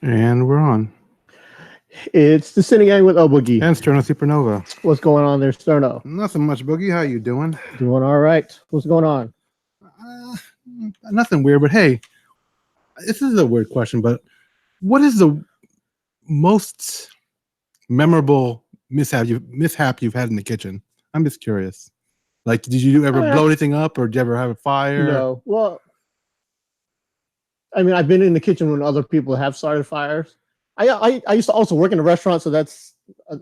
And we're on. It's the Sini-Gang with l-boogy. And Sterno Supernova. What's going on there, Sterno? Nothing much, Boogie. How you doing? Doing all right. What's going on? Nothing weird, but hey, this is a weird question, but what is the most memorable mishap you've had in the kitchen? I'm just curious. Like, did you ever blow anything up, or did you ever have a fire? No. Well, I mean, I've been in the kitchen when other people have started fires. I used to also work in a restaurant, so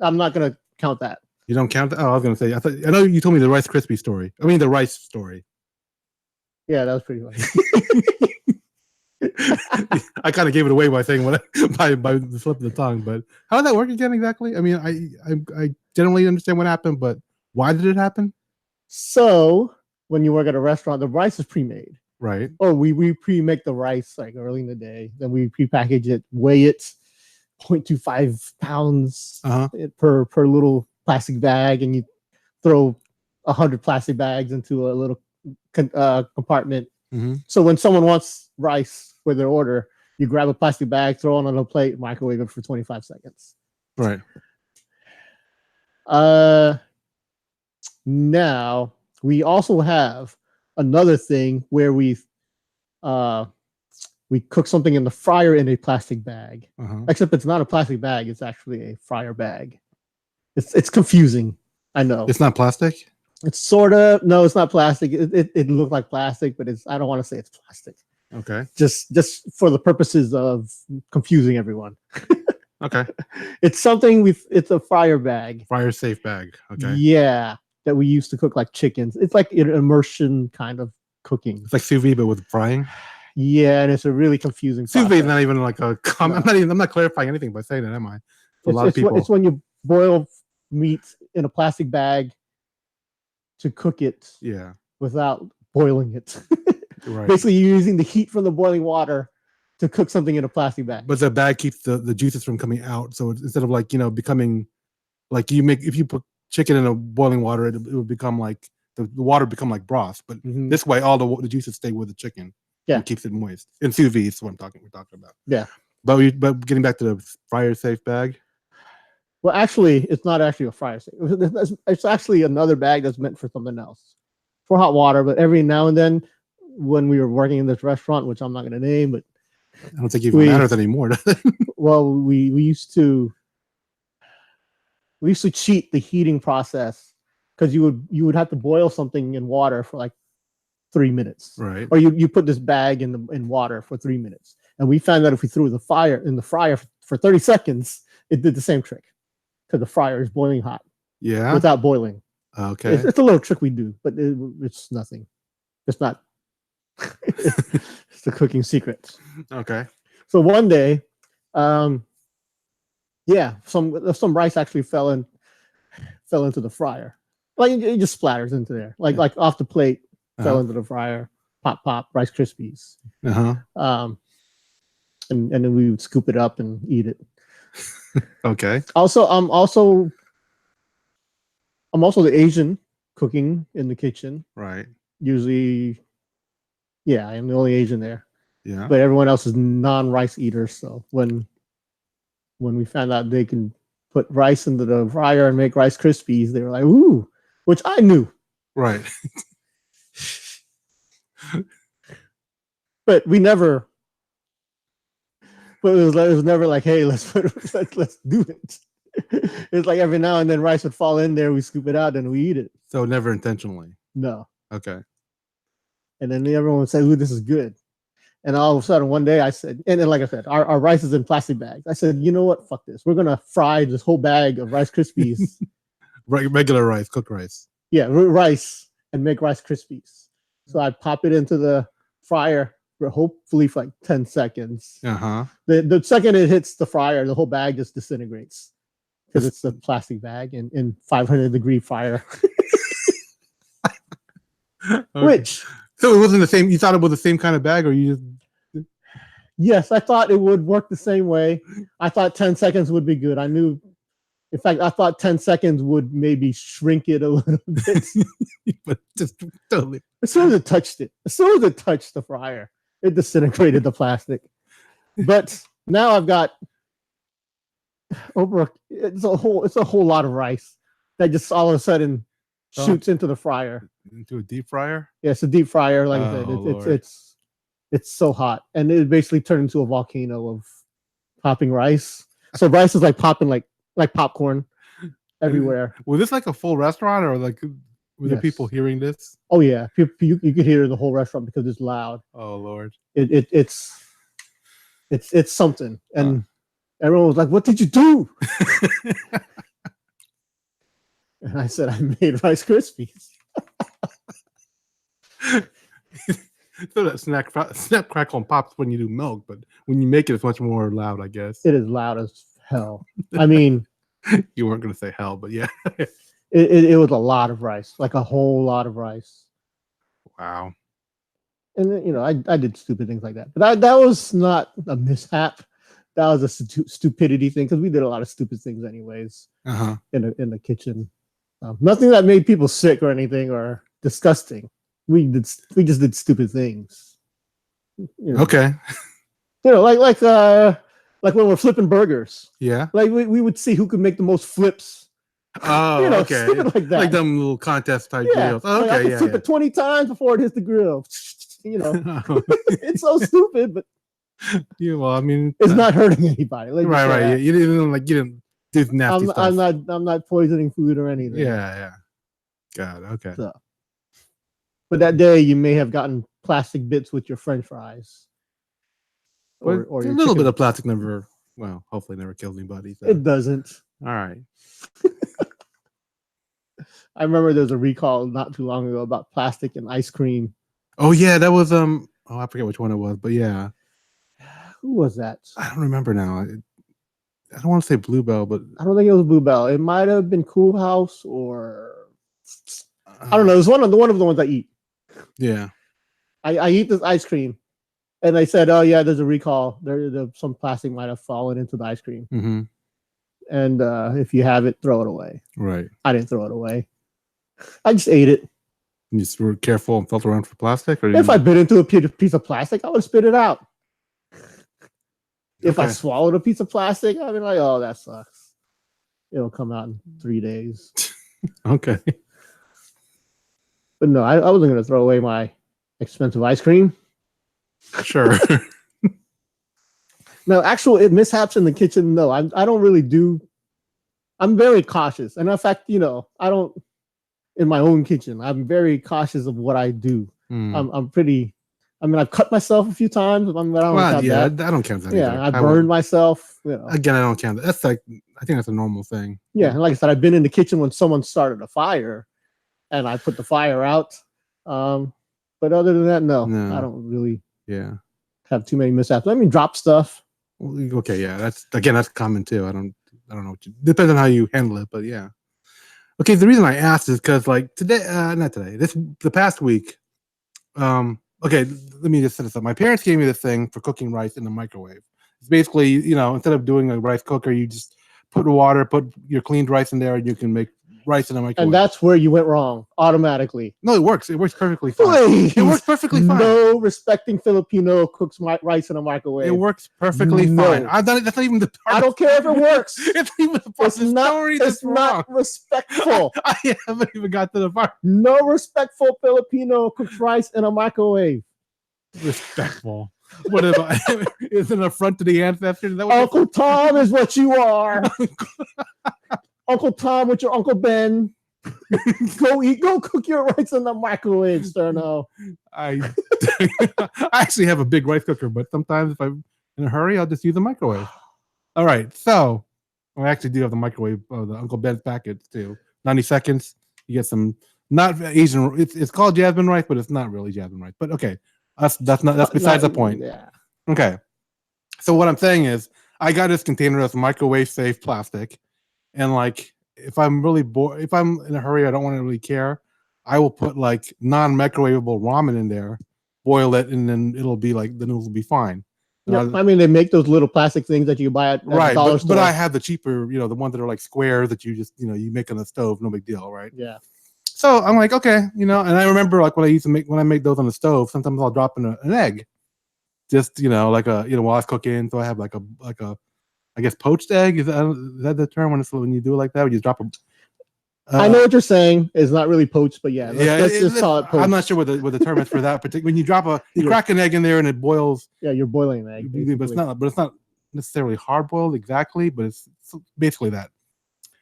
I'm not gonna count that. You don't count that? Oh, I was gonna say. I know you told me the Rice Krispie story. I mean, the rice story. Yeah, that was pretty funny. I kind of gave it away by saying by the slip of the tongue. But how did that work again exactly? I mean, I generally understand what happened, but why did it happen? So when you work at a restaurant, the rice is pre-made. Right. Or we pre-make the rice like early in the day. Then we pre-package it, weigh it, 0.25 pounds per little plastic bag, and you throw 100 plastic bags into a little compartment. Mm-hmm. So when someone wants rice for their order, you grab a plastic bag, throw it on a plate, microwave it for 25 seconds. Right. Now we also have another thing where we cook something in the fryer in a plastic bag. Except it's not a plastic bag; it's actually a fryer bag. It's confusing. I know. It's not plastic. It's sort of no. It's not plastic. It looked like plastic, but I don't want to say it's plastic. Okay. Just for the purposes of confusing everyone. Okay. It's something it's a fryer bag. Fryer safe bag. Okay. Yeah, that we used to cook like chickens. It's like an immersion kind of cooking. It's like sous vide, but with frying. Yeah, and it's a really confusing. Sous vide is not even like a. No. I'm not clarifying anything by saying that, am I? A lot of people. It's when you boil meat in a plastic bag to cook it. Yeah. Without boiling it. Right. Basically, you're using the heat from the boiling water to cook something in a plastic bag. But the bag keeps the juices from coming out. So instead of like, becoming like if you put chicken in a boiling water, it would become like the water become like broth. But this way, all the juices stay with the chicken. Yeah. And keeps it moist. And sous vide is what we're talking about. Yeah. But getting back to the fryer safe bag. Well, actually, it's not actually a fryer safe. It's actually another bag that's meant for something else, for hot water. But every now and then, when we were working in this restaurant, which I'm not going to name, but I don't think it even matters anymore. Well, we used to cheat the heating process because you would have to boil something in water for like 3 minutes, right? Or you put this bag in water for 3 minutes, and we found that if we threw the fryer for 30 seconds, it did the same trick because the fryer is boiling hot. Yeah, without boiling. Okay, it's a little trick we do, but it's nothing. It's not. It's the cooking secret. Okay. So one day, some rice actually fell into the fryer. Like it just splatters into there, like off the plate. Fell into the fryer. Pop, Rice Krispies. And then we would scoop it up and eat it. Okay. Also, I'm also the Asian cooking in the kitchen. Right. Usually, yeah, I'm the only Asian there. Yeah. But everyone else is non-rice eaters. So when we found out they can put rice into the fryer and make Rice Krispies, they were like, "Ooh," which I knew. Right. But we never. But it was never like, "Hey, let's do it." It's like every now and then rice would fall in there, we scoop it out, and we eat it. So never intentionally. No. Okay. And then everyone would say, "Ooh, this is good." And all of a sudden, one day I said, and then like I said, our rice is in plastic bags. I said, "You know what? Fuck this. We're gonna fry this whole bag of Rice Krispies." Regular rice, cooked rice. Yeah, rice, and make Rice Krispies. So I pop it into the fryer for hopefully for like 10 seconds. The second it hits the fryer, the whole bag just disintegrates because it's a plastic bag in 500-degree fire. Okay. Which so it wasn't the same. You thought it was the same kind of bag, or you just? Yes, I thought it would work the same way. I thought 10 seconds would be good. I knew. In fact, I thought 10 seconds would maybe shrink it a little bit. But just totally. As soon as it touched the fryer, it disintegrated the plastic. But Now I've got it's a whole lot of rice that just all of a sudden shoots into the fryer. Into a deep fryer? Yeah, it's a deep fryer. Like I said, it's so hot, and it basically turned into a volcano of popping rice. So rice is like popping like popcorn everywhere. Was this like a full restaurant, or like were there people hearing this? Oh yeah, you could hear the whole restaurant because it's loud. Oh Lord, it's something, and everyone was like, "What did you do?" And I said, "I made Rice Krispies." So that snap, crackle, and pops when you do milk, but when you make it, it's much more loud, I guess. It is loud as hell. I mean, you weren't going to say hell, but yeah. it was a lot of rice, like a whole lot of rice. Wow. And, you know, I did stupid things like that. But that was not a mishap. That was a stupidity thing, because we did a lot of stupid things anyways in the kitchen. Nothing that made people sick or anything or disgusting. We just did stupid things. You know. Okay. You know, like when we're flipping burgers. Yeah. Like we would see who could make the most flips. Oh, you know, okay. Stupid like that. Like them little contest type deals. Oh, okay, okay, I can flip it 20 times before it hits the grill. You know, it's so stupid, but yeah. Well, I mean, it's not hurting anybody. Like right. You didn't do nasty stuff. I'm not poisoning food or anything. Yeah. God, okay. So, but that day you may have gotten plastic bits with your French fries. Or a little bit of plastic hopefully never kills anybody. So. It doesn't. All right. I remember there was a recall not too long ago about plastic and ice cream. Oh yeah, that was I forget which one it was, but yeah. Who was that? I don't remember now. I don't want to say Bluebell, but I don't think it was Bluebell. It might have been Cool House, or I don't know. It was one of the ones I eat. Yeah. I eat this ice cream, and they said, "Oh yeah, there's a recall. There some plastic might have fallen into the ice cream, and if you have it, throw it away." Right. I didn't throw it away. I just ate it. You just were careful and felt around for plastic, or if I bit into a piece of plastic, I would have spit it out. If I swallowed a piece of plastic, I'd be like, "Oh, that sucks. It'll come out in 3 days." Okay. But no, I wasn't going to throw away my expensive ice cream. Sure. No, actual mishaps in the kitchen, no. I don't really do. I'm very cautious. And in fact, you know, I don't, in my own kitchen, I'm very cautious of what I do. I'm pretty, I mean, I've cut myself a few times. But I don't count that. I don't count that Yeah, either. I burned myself. You know. Again, I don't count that. That's like, I think that's a normal thing. Yeah, and like I said, I've been in the kitchen when someone started a fire, and I put the fire out. But other than that, no. I don't really have too many mishaps. I mean, drop stuff. Okay, yeah, that's common too. I don't know. Depends on how you handle it, but yeah. Okay, the reason I asked is because like the past week. Okay, let me just set this up. My parents gave me this thing for cooking rice in the microwave. It's basically, you know, instead of doing a rice cooker, you just put your cleaned rice in there, and you can make rice in the microwave. And that's where you went wrong automatically. No, it works. It works perfectly fine. It works perfectly fine. No respecting Filipino cooks rice in a microwave. It works perfectly fine. I've done it. That's not even the part. I don't care if it works. It's even the part of the story that's wrong. Not respectful. I haven't even got to the part. No respectful Filipino cooks rice in a microwave. Respectful. What about? Is it an affront to the ancestors? Uncle Tom is what you are. Uncle Tom with your Uncle Ben. Go cook your rice in the microwave, Sterno. I actually have a big rice cooker, but sometimes if I'm in a hurry, I'll just use a microwave. All right, so I actually do have the microwave, the Uncle Ben's packets too. 90 seconds, you get some not Asian. It's called jasmine rice, but it's not really jasmine rice. But okay, that's besides the point. Yeah. Okay, so what I'm saying is, I got this container that's microwave safe plastic. And like, if I'm really bored, if I'm in a hurry, I don't want to really care, I will put like non-microwavable ramen in there, boil it, and then it'll be like the noodles will be fine. Yeah, I mean, they make those little plastic things that you buy at the dollar store. But I have the cheaper, you know, the ones that are like squares that you just, you know, you make on the stove, no big deal, right? Yeah. So I'm like, okay, you know, and I remember like when I made those on the stove, sometimes I'll drop in an egg. just like a while I was cooking. So I have like a I guess poached egg. Is that the term when you do it like that? When you drop a I know what you're saying. It's not really poached, but yeah, let's just call it poached. I'm not sure what the term is for that. Particular when you drop you crack an egg in there and it boils. Yeah, you're boiling an egg, basically. but it's not necessarily hard boiled exactly, but it's basically that.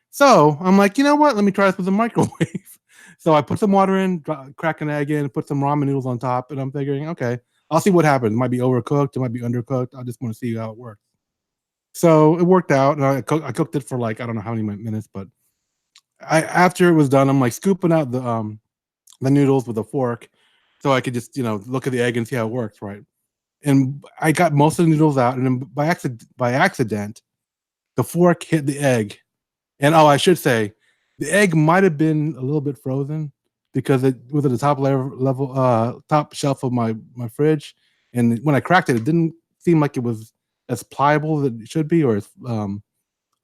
So I'm like, you know what? Let me try this with the microwave. So I put some water in, crack an egg in, put some ramen noodles on top, and I'm figuring, okay, I'll see what happens. It might be overcooked, it might be undercooked. I just want to see how it works. So it worked out, and I cooked it for like I don't know how many minutes, but after it was done, I'm like scooping out the noodles with a fork, so I could just look at the egg and see how it works, right? And I got most of the noodles out, and then by accident, the fork hit the egg. And I should say, the egg might have been a little bit frozen because it was at the top shelf of my fridge, and when I cracked it, it didn't seem like it was as pliable as it should be, or as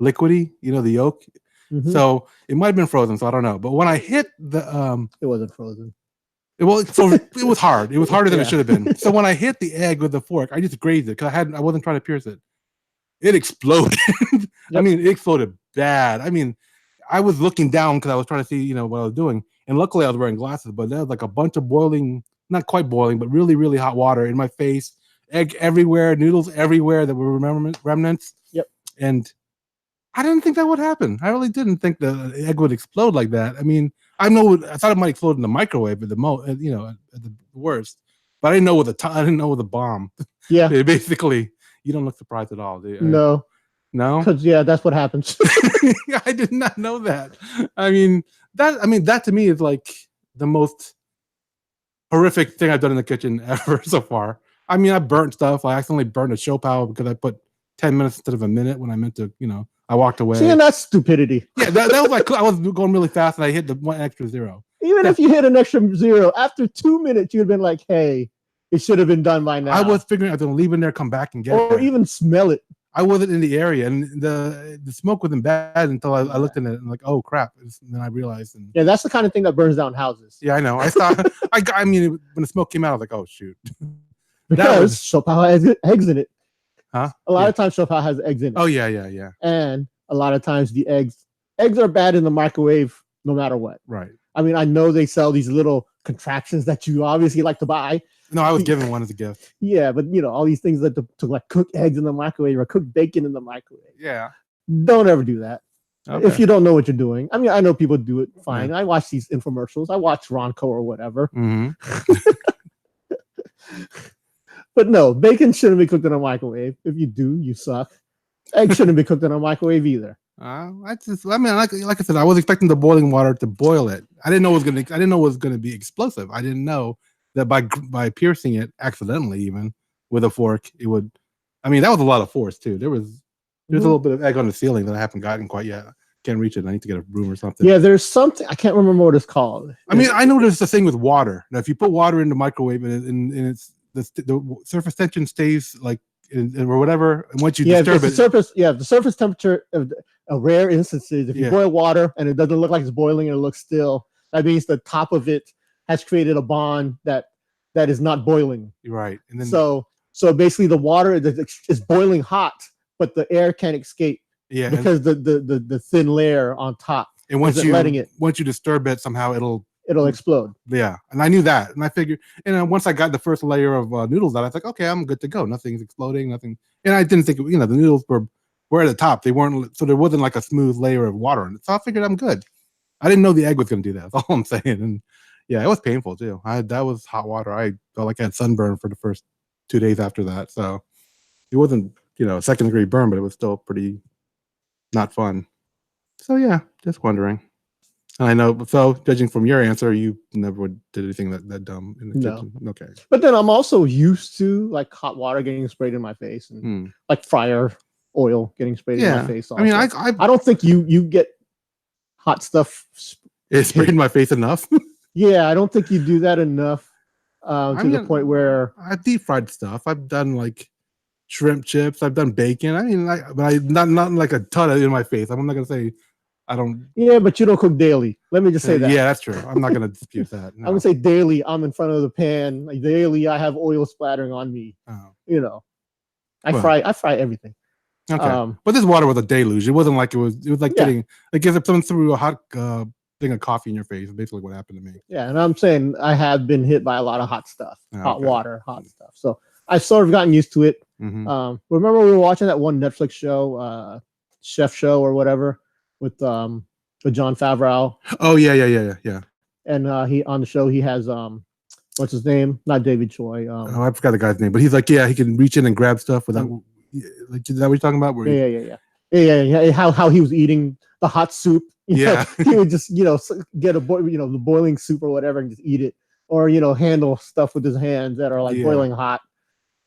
liquidy, the yolk. Mm-hmm. So it might have been frozen. So I don't know. But when I hit the, it wasn't frozen. It was hard. It was harder than it should have been. So when I hit the egg with the fork, I just grazed it because I wasn't trying to pierce it. It exploded. Yep. I mean, it exploded bad. I mean, I was looking down because I was trying to see, what I was doing. And luckily I was wearing glasses, but there was like a bunch of boiling, not quite boiling, but really, really hot water in my face, egg everywhere, noodles everywhere that were remnants. Yep. And I didn't think that would happen. I really didn't think the egg would explode like that. I mean, I thought it might explode in the microwave at the at the worst, but I didn't know with a bomb. Yeah. Basically, you don't look surprised at all, do you? No. No? Because that's what happens. I did not know that. I mean, that to me is like the most horrific thing I've done in the kitchen ever so far. I mean, I burnt stuff. I accidentally burned a show pile because I put 10 minutes instead of a minute when I meant to, I walked away. See, and that's stupidity. Yeah, that was like I was going really fast and I hit the one extra zero. Even if you hit an extra zero, after 2 minutes, you'd have been like, hey, it should have been done by now. I was figuring I was going to leave in there, come back and get it. Or even smell it. I wasn't in the area, and the smoke wasn't bad until I looked at it and like, oh crap! And then I realized. Yeah, that's the kind of thing that burns down houses. Yeah, I know. I thought, I mean, when the smoke came out, I was like, oh shoot. Because shopao has eggs in it. Huh? A lot of times shopao has eggs in it. Oh yeah. And a lot of times the eggs are bad in the microwave no matter what. Right. I mean, I know they sell these little contraptions that you obviously like to buy. No, I was given one as a gift. Yeah, but all these things that to like cook eggs in the microwave or cook bacon in the microwave. Yeah. Don't ever do that. Okay. If you don't know what you're doing. I mean, I know people do it fine. Yeah. I watch these infomercials. I watch Ronco or whatever. Mm-hmm. But no, bacon shouldn't be cooked in a microwave. If you do, you suck. Eggs shouldn't be cooked in a microwave either. Like I said, I was expecting the boiling water to boil it. I didn't know it was gonna be explosive. I didn't know that by piercing it accidentally, even with a fork, it would. I mean, that was a lot of force too. There's a little bit of egg on the ceiling that I haven't gotten quite yet. Can't reach it. I need to get a broom or something. Yeah, there's something I can't remember what it's called. I mean, I know there's a thing with water. Now, if you put water in the microwave and it's the surface tension stays like or whatever, and once you disturb it, the surface temperature of a rare instances, if you boil water and it doesn't look like it's boiling and it looks still, that means the top of it has created a bond that is not boiling. Right. And then so basically the water is boiling hot, but the air can't escape. Yeah. Because the thin layer on top. And once you disturb it, somehow it'll explode. Yeah. And I knew that. And I figured, once I got the first layer of noodles out, I was like, okay, I'm good to go. Nothing's exploding, nothing. And I didn't think, the noodles were at the top. They weren't, so there wasn't like a smooth layer of water on it. So I figured I'm good. I didn't know the egg was going to do that. That's all I'm saying. And yeah, it was painful too. That was hot water. I felt like I had sunburn for the first 2 days after that. So it wasn't, a second-degree burn, but it was still pretty not fun. So yeah, just wondering. I know. So judging from your answer, you never did anything that dumb in the kitchen. Okay. But then I'm also used to like hot water getting sprayed in my face and like fryer oil getting sprayed in my face. Also. I mean, I don't think you get hot stuff. It's sprayed in my face enough. Yeah, I don't think you do that enough the point where I've deep fried stuff. I've done like shrimp chips. I've done bacon. I mean, but not like a ton in my face. I'm not gonna say I don't. Yeah, but you don't cook daily. Let me just say that. Yeah, that's true. I'm not gonna dispute that. No. I would say daily. I'm in front of the pan. Like daily, I have oil splattering on me. Oh. You know, I fry everything. Okay, but this water was a deluge. It wasn't like it was like getting like if someone threw a hot thing of coffee in your face. Basically, what happened to me. Yeah, and I'm saying I have been hit by a lot of hot stuff, hot water, hot stuff. So I've sort of gotten used to it. Remember we were watching that one Netflix show, Chef Show or whatever, with John Favreau. Oh yeah. And he on the show he has what's his name? Not David Choi. Oh, I forgot the guy's name, but he's like, he can reach in and grab stuff without. Like, is that what you're talking about? Yeah. How he was eating the hot soup. Yeah, he would just get the boiling soup or whatever and just eat it, or handle stuff with his hands that are like boiling hot.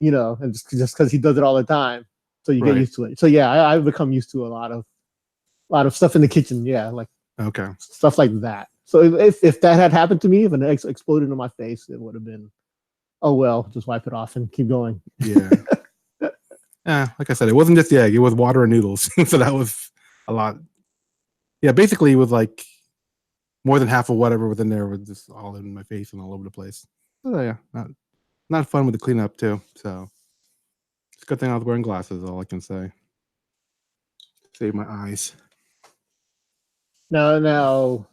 And just because he does it all the time, so you get used to it. So yeah, I've become used to a lot of stuff in the kitchen. Yeah, like stuff like that. So if that had happened to me, if an egg exploded in my face, it would have been, oh well, just wipe it off and keep going. Yeah. Like I said, it wasn't just the egg; it was water and noodles. So that was a lot. Yeah, basically, it was like more than half of whatever was in there was just all in my face and all over the place. Oh yeah, not fun with the cleanup too. So it's a good thing I was wearing glasses. All I can say. Save my eyes. Now,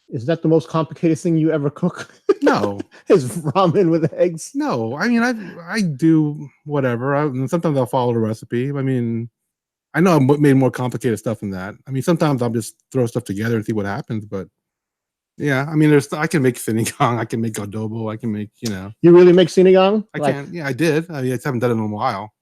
is that the most complicated thing you ever cook? No. Is ramen with eggs? No, I mean I do whatever. Sometimes I'll follow the recipe. I mean, I know I've made more complicated stuff than that. I mean, sometimes I'll just throw stuff together and see what happens. But yeah, I mean, I can make Sini-Gang, I can make Adobo, I can make You really make Sini-Gang? I can. Yeah, I did. I haven't done it in a while.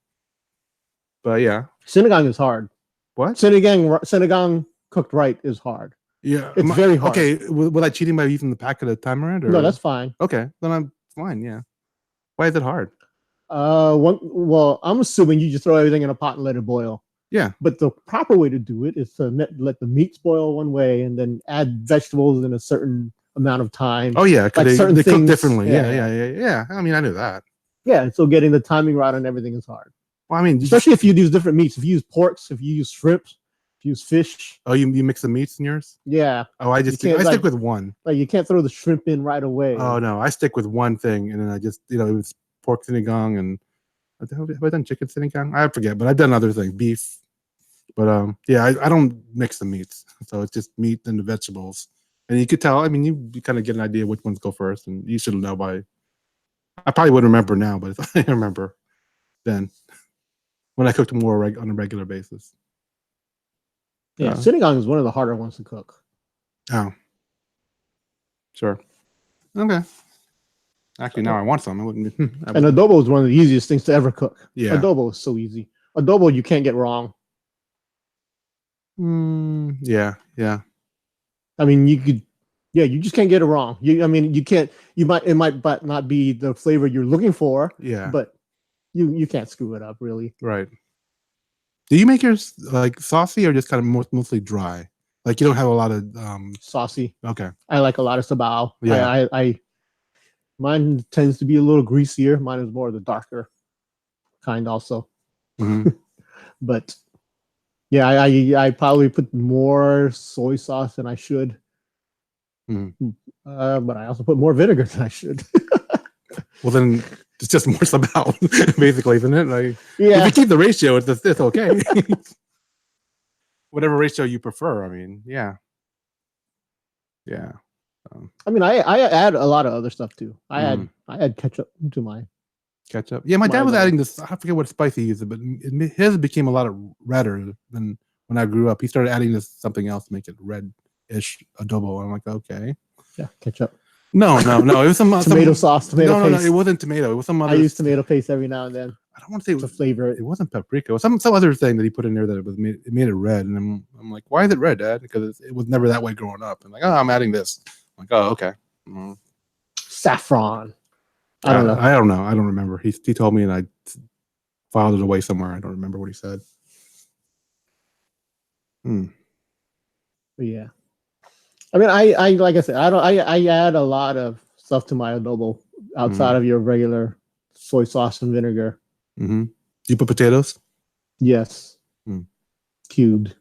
But yeah, Sini-Gang is hard. What? Sini-Gang cooked right is hard. Yeah, it's very hard. Okay, was I cheating by using the packet of tamarind? Or? No, that's fine. Okay, then I'm fine. Yeah. Why is it hard? Well, I'm assuming you just throw everything in a pot and let it boil. Yeah. But the proper way to do it is to let the meats boil one way and then add vegetables in a certain amount of time. Oh yeah, because like they cook differently. Yeah. I mean, I knew that. Yeah, so getting the timing right on everything is hard. Well, I mean, especially if you use different meats. If you use porks, if you use shrimps, if you use fish. Oh, you mix the meats in yours? Yeah. Oh, I stick with one. Like you can't throw the shrimp in right away. Oh no, I stick with one thing, and then I just it was pork Sini-Gang and have I done chicken Sini-Gang? I forget, but I've done other things, beef. But yeah, I don't mix the meats, so it's just meat and the vegetables. And you could tell. I mean, you kind of get an idea which ones go first, and you should know by. I probably wouldn't remember now, but if I remember then when I cooked more on a regular basis. Yeah, Sini-Gang is one of the harder ones to cook. Oh, sure. Okay. Actually, now I want some. I wouldn't. And adobo is one of the easiest things to ever cook. Yeah, adobo is so easy. Adobo you can't get wrong. Yeah. I mean, you just can't get it wrong. You can't. It might not be the flavor you're looking for. Yeah, but you can't screw it up, really. Right. Do you make yours like saucy or just kind of mostly dry? Like you don't have a lot of saucy. Okay. I like a lot of sabao. Yeah. I mine tends to be a little greasier. Mine is more of the darker kind, also. But yeah, I probably put more soy sauce than I should. But I also put more vinegar than I should. Well, then it's just more sabao, basically, isn't it? Like, yeah. If you keep the ratio, it's okay. Whatever ratio you prefer. I mean, yeah. I mean, I add a lot of other stuff too. I add ketchup to my ketchup. Yeah, my dad was adding this. I forget what spice he used, but his became a lot of redder than when I grew up. He started adding this something else to make it red-ish adobo. I'm like, okay. Yeah, ketchup. No. It was some tomato sauce, tomato paste. No, it wasn't tomato. It was some other. I use tomato paste every now and then. I don't want to say it was to flavor it. It wasn't paprika. It was some other thing that he put in there that it made it red. And I'm like, why is it red, Dad? Because it was never that way growing up. I'm like, oh, I'm adding this. I'm like, oh, okay. Saffron. I don't know. I don't know. I don't remember. He told me, and I filed it away somewhere. I don't remember what he said. But yeah. I mean, I like I said, I add a lot of stuff to my adobo outside of your regular soy sauce and vinegar. Do you put potatoes? Yes. Cubed.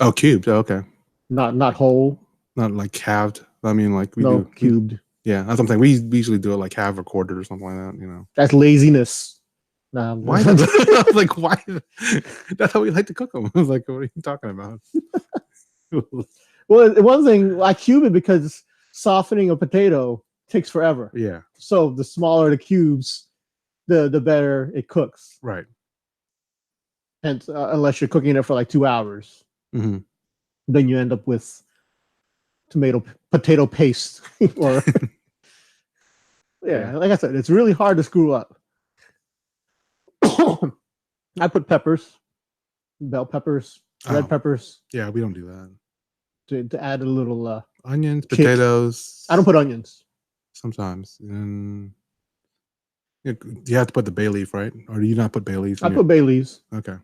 Oh, cubed. Oh, okay. Not whole. Not like halved. I mean, like we do cubed. Yeah, that's something we usually do it like half or quartered or something like that. You know, that's laziness. Nah, why? I was like, why? That's how we like to cook them. I was like, what are you talking about? Well, one thing I cube it because softening a potato takes forever. Yeah. So the smaller the cubes, the better it cooks. Right. And unless you're cooking it for like 2 hours, then you end up with potato paste or yeah, like I said, it's really hard to screw up. I put peppers, bell peppers, red peppers. Yeah, we don't do that. To add a little onions, kick. potatoes. I don't put onions. Sometimes. And you have to put the bay leaf, right? Or do you not put bay leaves? I put bay leaves. Okay.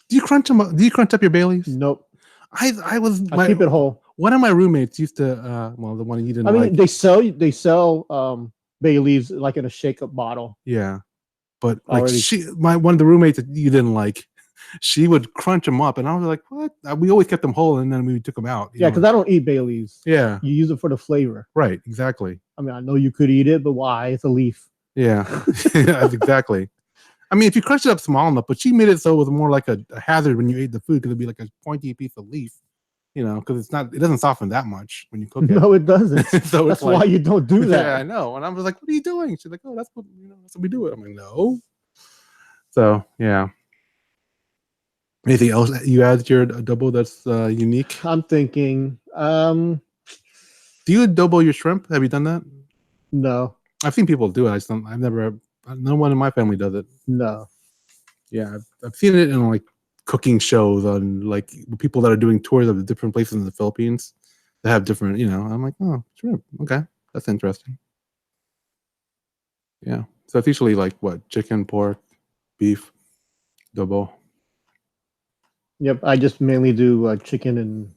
Do you crunch them up? Do you crunch up your bay leaves? Nope. I keep it whole. One of my roommates used to well, the one you didn't I mean, like. they sell bay leaves like in a shake-up bottle. Yeah. But like one of the roommates that you didn't like, she would crunch them up, and I was like, "What?" We always kept them whole, and then we took them out. Yeah, because I don't eat bay leaves. Yeah, you use it for the flavor. Right, exactly. I mean, I know you could eat it, but why? It's a leaf. Yeah, exactly. I mean, if you crunch it up small enough, but she made it so it was more like a hazard when you ate the food because it'd be like a pointy piece of leaf, you know, because it doesn't soften that much when you cook it. No, it doesn't. So that's why you don't do that. Yeah, I know. And I was like, "What are you doing?" She's like, "Oh, that's what we do it." I'm like, "No." So yeah. Anything else you add to your adobo that's unique? I'm thinking. Do you adobo your shrimp? Have you done that? No. I've seen people do it. I've never. No one in my family does it. No. Yeah, I've seen it in like cooking shows on like people that are doing tours of the different places in the Philippines that have different. You know, I'm like, oh, shrimp. Okay, that's interesting. Yeah, so it's usually like what, chicken, pork, beef, adobo. Yep, I just mainly do chicken and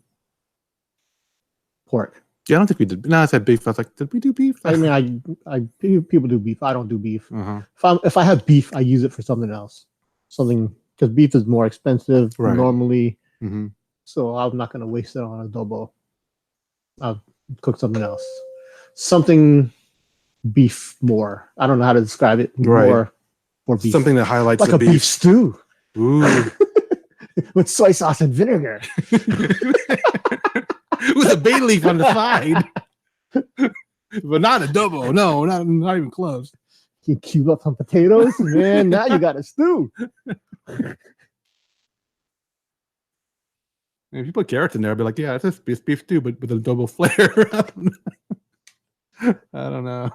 pork. Yeah, I don't think we did. No, I said beef. I was like, did we do beef? I mean, people do beef. I don't do beef. Uh-huh. If I have beef, I use it for something else. Because beef is more expensive normally. Mm-hmm. So I'm not going to waste it on adobo. I'll cook something else. Something beef more. I don't know how to describe it. More beef. Something that highlights like the beef stew. Ooh. With soy sauce and vinegar. With a bay leaf on the side. But not adobo. No, not even close. You cube up some potatoes, man. Now you got a stew. If you put carrots in there, I'd be like, yeah, it's just beef stew, but with a adobo flair. I don't know.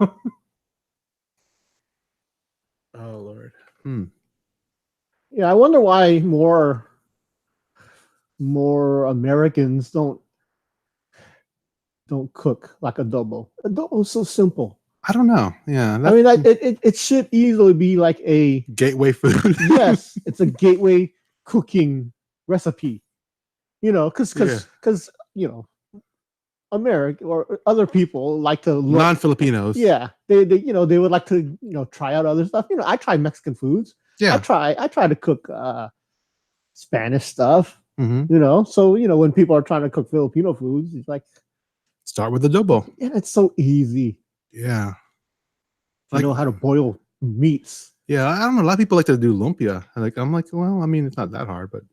Oh Lord. Yeah, I wonder why more Americans don't cook like adobo. Adobo is so simple. I don't know. Yeah, I mean, it should easily be like a gateway food. Yes, it's a gateway cooking recipe. You know, because you know, America or other people like to look, non-Filipinos. Yeah, they they would like to try out other stuff. I try Mexican foods. Yeah, I try to cook Spanish stuff. Mm-hmm. So when people are trying to cook Filipino foods, it's like start with adobo. Yeah, it's so easy. Yeah, you know how to boil meats. Yeah, I don't know. A lot of people like to do lumpia. I'm like, well, I mean, it's not that hard, but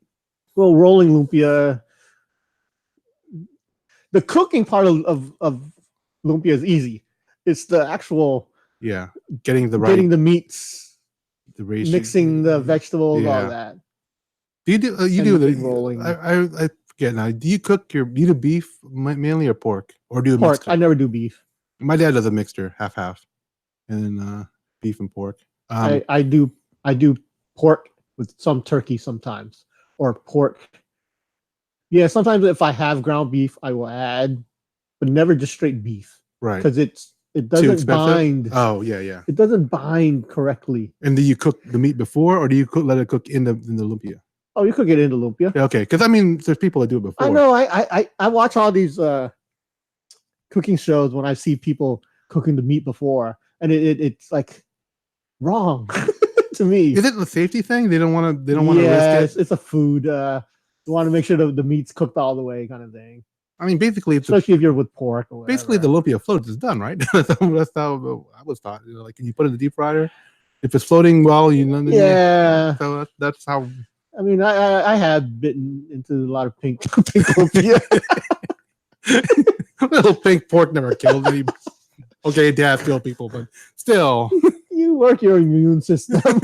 rolling lumpia. The cooking part of lumpia is easy. It's the actual getting the meats, the ratio, mixing the vegetables, all that. Do you do the rolling? I forget now. Do you cook do you do beef mainly or pork, or do you pork? I never do beef. My dad does a mixture, half, and beef and pork. I do pork with some turkey sometimes, or pork. Yeah, sometimes if I have ground beef, I will add, but never just straight beef. Right. Because it doesn't bind. Oh, yeah. It doesn't bind correctly. And do you cook the meat before, or do you let it cook in the lumpia? Oh, you cook it in the lumpia. Okay, because I mean, there's people that do it before. I know. I watch all these cooking shows when I see people cooking the meat before, and it's like wrong to me. Is it a safety thing? They don't want to. They don't want to risk it. It's a food You want to make sure the meat's cooked all the way, kind of thing. I mean, basically, especially if you're with pork or whatever. Basically, the lumpia floats is done, right? That's how I was taught. You know, like, can you put it in the deep fryer? If it's floating well, you know. Yeah. So that's how. I mean, I have bitten into a lot of pink lumpia. Little pink pork never killed me. Okay, it has killed people, but still. You work your immune system.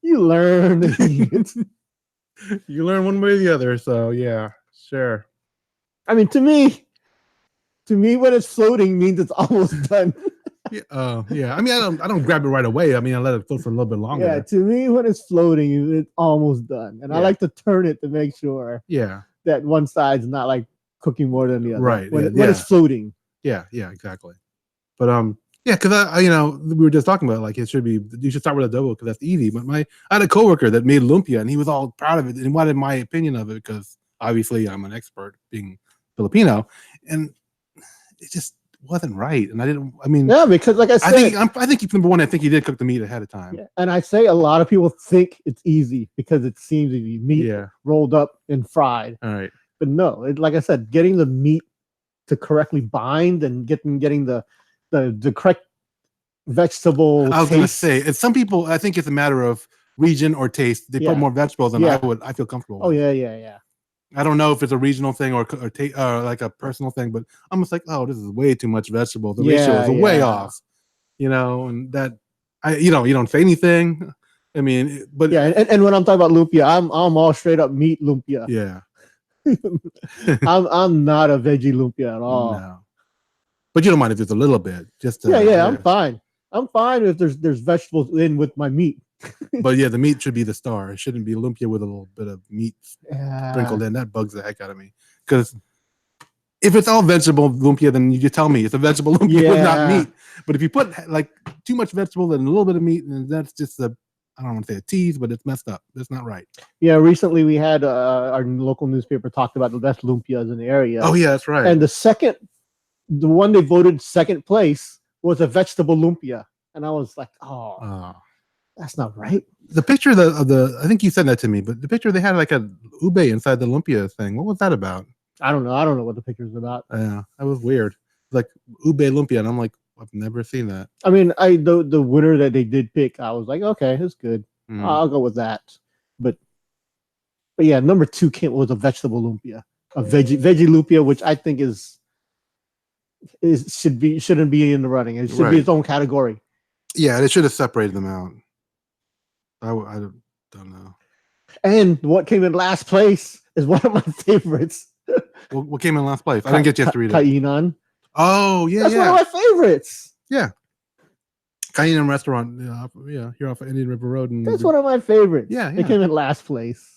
You learn. You learn one way or the other. So yeah, sure. I mean, to me, when it's floating means it's almost done. Yeah. I mean, I don't grab it right away. I mean, I let it float for a little bit longer. Yeah, to me, when it's floating, it's almost done, and I like to turn it to make sure. Yeah. That one side's not like cooking more than the other. Right. When it's floating. Yeah. Exactly. But yeah, because you know, we were just talking about like you should start with adobo because that's easy. But I had a coworker that made lumpia and he was all proud of it and wanted my opinion of it because obviously I'm an expert being Filipino, and it just wasn't right. And yeah, because like I said, I think number one, I think he did cook the meat ahead of time. Yeah, and I say a lot of people think it's easy because it seems to be meat rolled up and fried. All right, but no, like I said, getting the meat to correctly bind and getting the correct vegetable. I was going to say, and some people, I think it's a matter of region or taste. They put more vegetables than I would. I feel comfortable. Oh yeah. I don't know if it's a regional thing or like a personal thing, but I'm just like, oh, this is way too much vegetable. The ratio is way off, you know, and that you don't say anything. I mean, but yeah, and when I'm talking about lumpia, I'm all straight up meat lumpia. Yeah, I'm not a veggie lumpia at all. No, but you don't mind if it's a little bit, just to, I'm fine. I'm fine if there's vegetables in with my meat. But yeah, the meat should be the star. It shouldn't be lumpia with a little bit of meat sprinkled in. That bugs the heck out of me. Because if it's all vegetable lumpia, then you just tell me it's a vegetable lumpia, not meat. But if you put like too much vegetable and a little bit of meat, and that's just I don't want to say a tease, but it's messed up. That's not right. Yeah, recently we had our local newspaper talked about the best lumpias in the area. Oh yeah, that's right. And the one they voted second place was a vegetable lumpia, and I was like, oh. That's not right. The picture of the I think you said that to me, but the picture they had like a ube inside the lumpia thing. What was that about? I don't know what the picture's about. Yeah, that was weird. Like ube lumpia, and I'm like, I've never seen that. I mean, the winner that they did pick, I was like, okay, that's good. I'll go with that. But yeah, number 2 was a vegetable lumpia, a veggie lumpia, which I think shouldn't be in the running. It should be its own category. Yeah, they should have separated them out. I don't know. And what came in last place is one of my favorites. What came in last place? I didn't get a chance to read it. Kainan. Oh, yeah. That's one of my favorites. Yeah. Kainan restaurant. Yeah, here off of Indian River Road. That's one of my favorites. Yeah. It came in last place.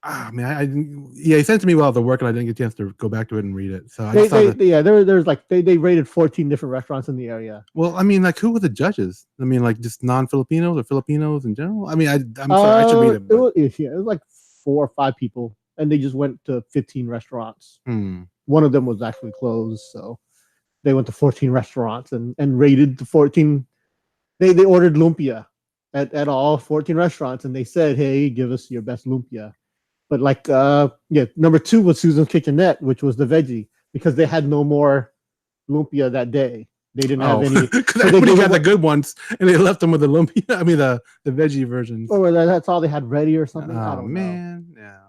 I mean, he sent it to me while I was at work, and I didn't get a chance to go back to it and read it. So there's like they rated 14 different restaurants in the area. Well, I mean, like, who were the judges? I mean, like, just non-Filipinos or Filipinos in general. I mean, I'm sorry, I should read it. It was like 4 or 5 people, and they just went to 15 restaurants. One of them was actually closed, so they went to 14 restaurants and rated the 14. They ordered lumpia at all 14 restaurants, and they said, "Hey, give us your best lumpia." But like, number 2 was Susan's Kitchenette, which was the veggie, because they had no more lumpia that day. They didn't have any. Everybody got the good ones, and they left them with the lumpia. I mean, the veggie versions. Or that's all they had ready, or something. I don't know. Yeah.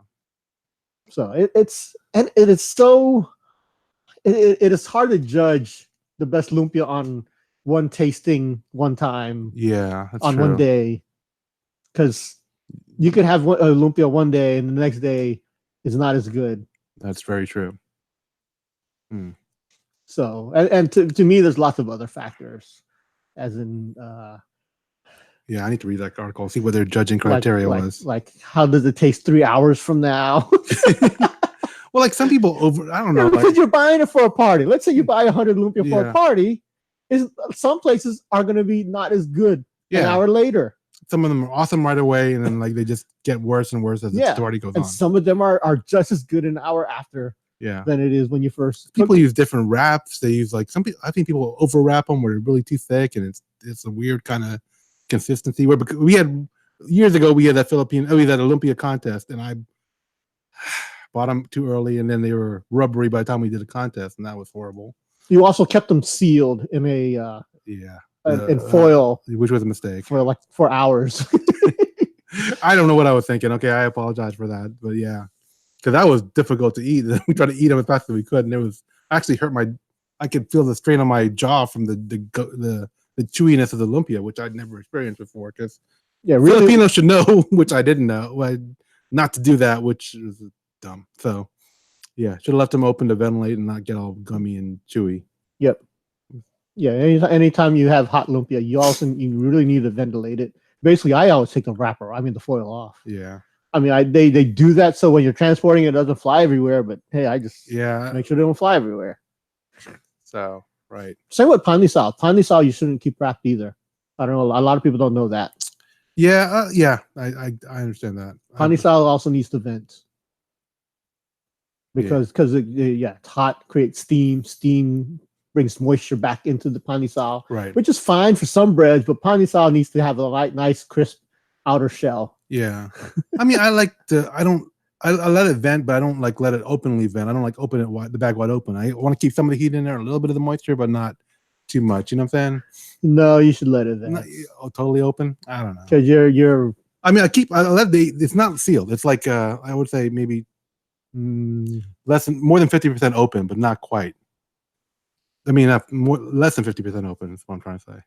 So it is hard to judge the best lumpia on one tasting one time. Yeah, that's on true. One day, because you could have a lumpia one day and the next day is not as good. That's very true. So, and to me, there's lots of other factors, as in. Yeah, I need to read that article, see what their judging criteria was. Like, how does it taste 3 hours from now? Well, like some people I don't know. Because you're buying it for a party. Let's say you buy 100 lumpia for a party. Some places are going to be not as good an hour later. Some of them are awesome right away, and then like they just get worse and worse as the story goes on. And some of them are just as good an hour after than it is when you first. People use different wraps. They use like I think people over wrap them where they're really too thick, and it's a weird kind of consistency. Where we had years ago we had that we had that Olympia contest, and I bought them too early, and then they were rubbery by the time we did the contest, and that was horrible. You also kept them sealed in a in foil, which was a mistake for hours. I don't know what I was thinking. Okay, I apologize for that, but yeah, because that was difficult to eat. We tried to eat them as fast as we could, and it was actually hurt my. I could feel the strain on my jaw from the chewiness of the lumpia, which I'd never experienced before. Because really, Filipinos should know, which I didn't know, not to do that, which is dumb. So yeah, should have left them open to ventilate and not get all gummy and chewy. Yep. Yeah. Anytime you have hot lumpia, you really need to ventilate it. Basically, I always take the wrapper. I mean, the foil off. Yeah. I mean, they do that so when you're transporting it doesn't fly everywhere. But hey, I just make sure they don't fly everywhere. So right. Same with panisal. Panisal you shouldn't keep wrapped either. I don't know. A lot of people don't know that. Yeah. I understand that. Panisal also needs to vent because it's hot, creates steam. Steam brings moisture back into the panisal, right? Which is fine for some breads, but panisal needs to have a nice, crisp outer shell. Yeah, I mean, I let it vent, but I don't like let it openly vent. I don't like open it the bag wide open. I want to keep some of the heat in there, a little bit of the moisture, but not too much. You know what I'm saying? No, you should let it vent. Totally open. I don't know. Because you're. I mean, it's not sealed. It's like I would say maybe more than 50% open, but not quite. I mean, less than 50% open is what I'm trying to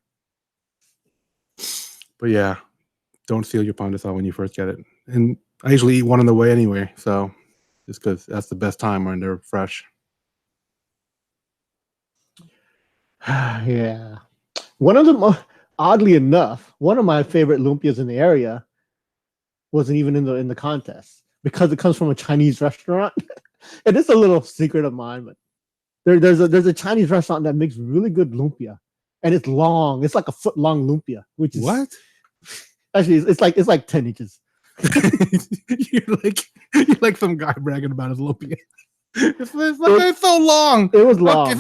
say. But yeah, don't seal your pandesal when you first get it. And I usually eat one on the way anyway, so just because that's the best time when they're fresh. Yeah. Oddly enough, one of my favorite lumpias in the area wasn't even in the contest because it comes from a Chinese restaurant. And it's a little secret of mine, but there's a Chinese restaurant that makes really good lumpia, and it's long. It's like a foot long lumpia, which is what? Actually, it's like 10 inches. you're like some guy bragging about his lumpia. It's so long. It was long. It's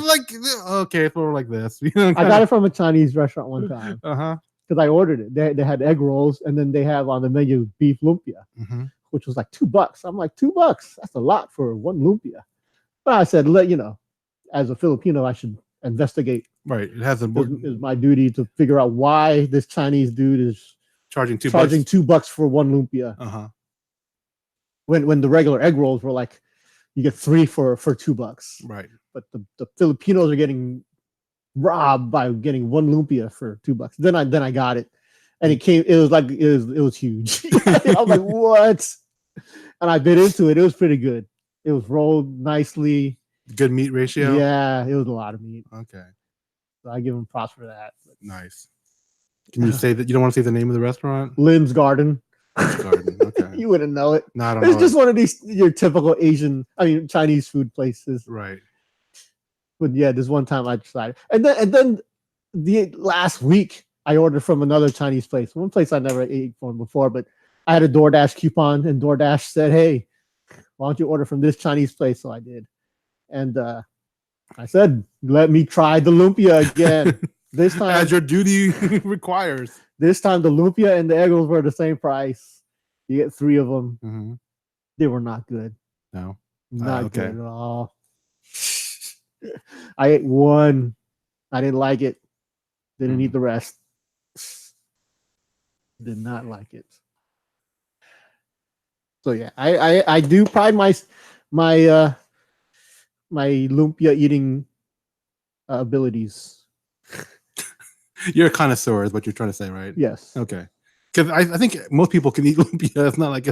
more like this. I got it from a Chinese restaurant one time. Because I ordered it. They had egg rolls, and then they have on the menu beef lumpia, which was like $2. I'm like, $2? That's a lot for one lumpia. But I said, as a Filipino, I should investigate. Right. It has is my duty to figure out why this Chinese dude is charging $2 for one lumpia. When the regular egg rolls were like, you get 3 for $2. Right. But the Filipinos are getting robbed by getting one lumpia for $2. Then I got it, and it was huge. I was like, what? And I bit into it. It was pretty good. It was rolled nicely. Good meat ratio. Yeah, it was a lot of meat. Okay. So I give him props for that. Nice. Can you say that you don't want to say the name of the restaurant? Lynn's Garden. Okay. You wouldn't know it. No, I don't know. It's just one of your typical Chinese food places. Right. But yeah, this one time I decided. And then the last week I ordered from another Chinese place. One place I never ate from before, but I had a DoorDash coupon, and DoorDash said, "Hey, why don't you order from this Chinese place?" So I did. And I said, let me try the lumpia again. This time, as your duty requires. This time, the lumpia and the egg rolls were the same price. You get 3 of them. They were not good. No. Not good at all. I ate one. I didn't like it. Didn't eat the rest. Did not like it. So yeah, I do pride my lumpia eating abilities. You're a connoisseur, is what you're trying to say, right? Yes. Okay. Because I think most people can eat lumpia. It's not like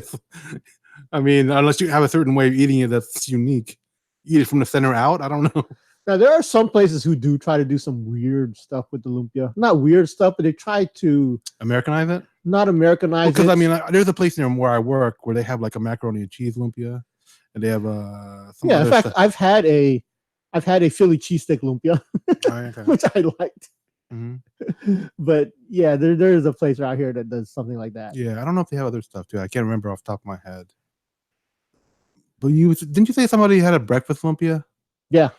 unless you have a certain way of eating it that's unique. Eat it from the center out. I don't know. Now there are some places who do try to do some weird stuff with the lumpia. Not weird stuff, but they try to Americanize it. Not Americanize it. Because there's a place near where I work where they have like a macaroni and cheese lumpia, and they have in fact, stuff. I've had a Philly cheesesteak lumpia, which I liked. But yeah, there is a place around here that does something like that. Yeah, I don't know if they have other stuff too. I can't remember off the top of my head. But didn't you say somebody had a breakfast lumpia? Yeah.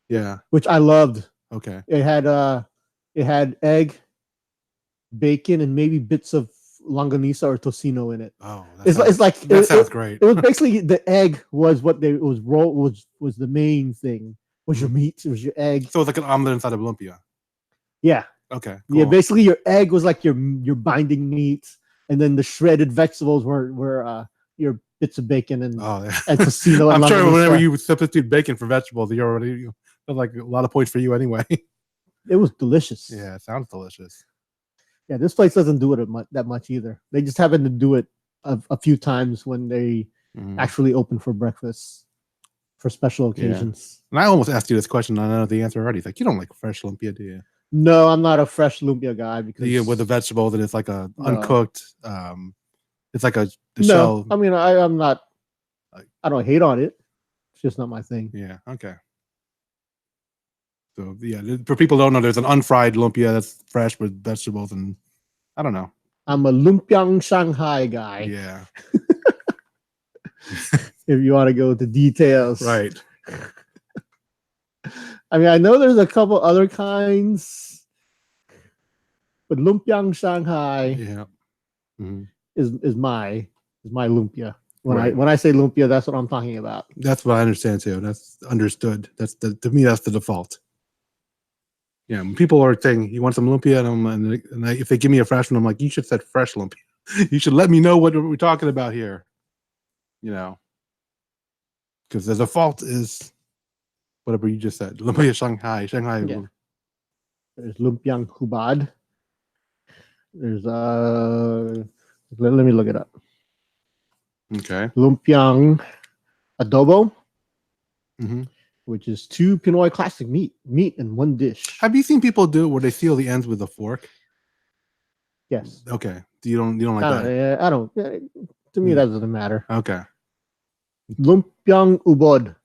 Yeah. Which I loved. Okay. It had egg, bacon, and maybe bits of longanisa or tocino in it. Oh, that sounds great. It was basically the egg was was the main thing. Was your meat? It was your egg. So it's like an omelet inside of lumpia. Yeah. Okay. Cool. Yeah. Basically, your egg was like your binding meat, and then the shredded vegetables were your bits of bacon and tocino. I'm sure whenever you substitute bacon for vegetables, you already like a lot of points for you anyway. It was delicious. Yeah, it sounds delicious. Yeah, this place doesn't do it that much either. They just happen to do it a few times when they actually open for breakfast for special occasions. Yeah. And I almost asked you this question, and I know the answer already. It's like, you don't like fresh lumpia, do you? No, I'm not a fresh lumpia guy because with the vegetables and it's like a uncooked. It's like a shell. I mean, I'm not. I don't hate on it. It's just not my thing. Yeah. Okay. So yeah, for people who don't know, there's an unfried lumpia that's fresh with vegetables, and I don't know. I'm a lumpiang Shanghai guy. Yeah. If you want to go into details, right. I mean, I know there's a couple other kinds, but lumpiang Shanghai, is my lumpia. When I say lumpia, that's what I'm talking about. That's what I understand too. That's understood. To me, that's the default. Yeah, when people are saying you want some lumpia, and if they give me a fresh one, I'm like, you should say fresh lumpia. You should let me know what we're talking about here. Because the default is whatever you just said. Lumpia Shanghai. Yeah. There's lumpiang hubad. There's let me look it up. Okay. Lumpiang adobo, which is 2 Pinoy classic meat in one dish. Have you seen people do it where they seal the ends with a fork? Yes. Okay. You don't like that? I don't. To me, that doesn't matter. Okay. Lumpiang ubod.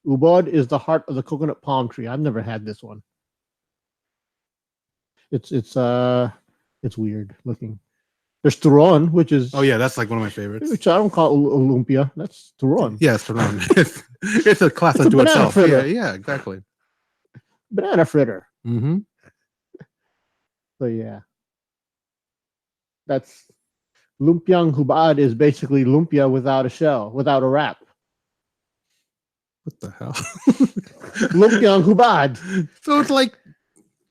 Ubod is the heart of the coconut palm tree. I've never had this one. It's weird looking. There's turon, which is that's like one of my favorites. Which I don't call lumpia. That's turon. Yeah, it's turon. it's a class unto itself. Yeah, exactly. Banana fritter. Mm-hmm. So yeah, that's lumpiang hubad is basically lumpia without a shell, without a wrap. What the hell? Lumpiang hubad. So it's like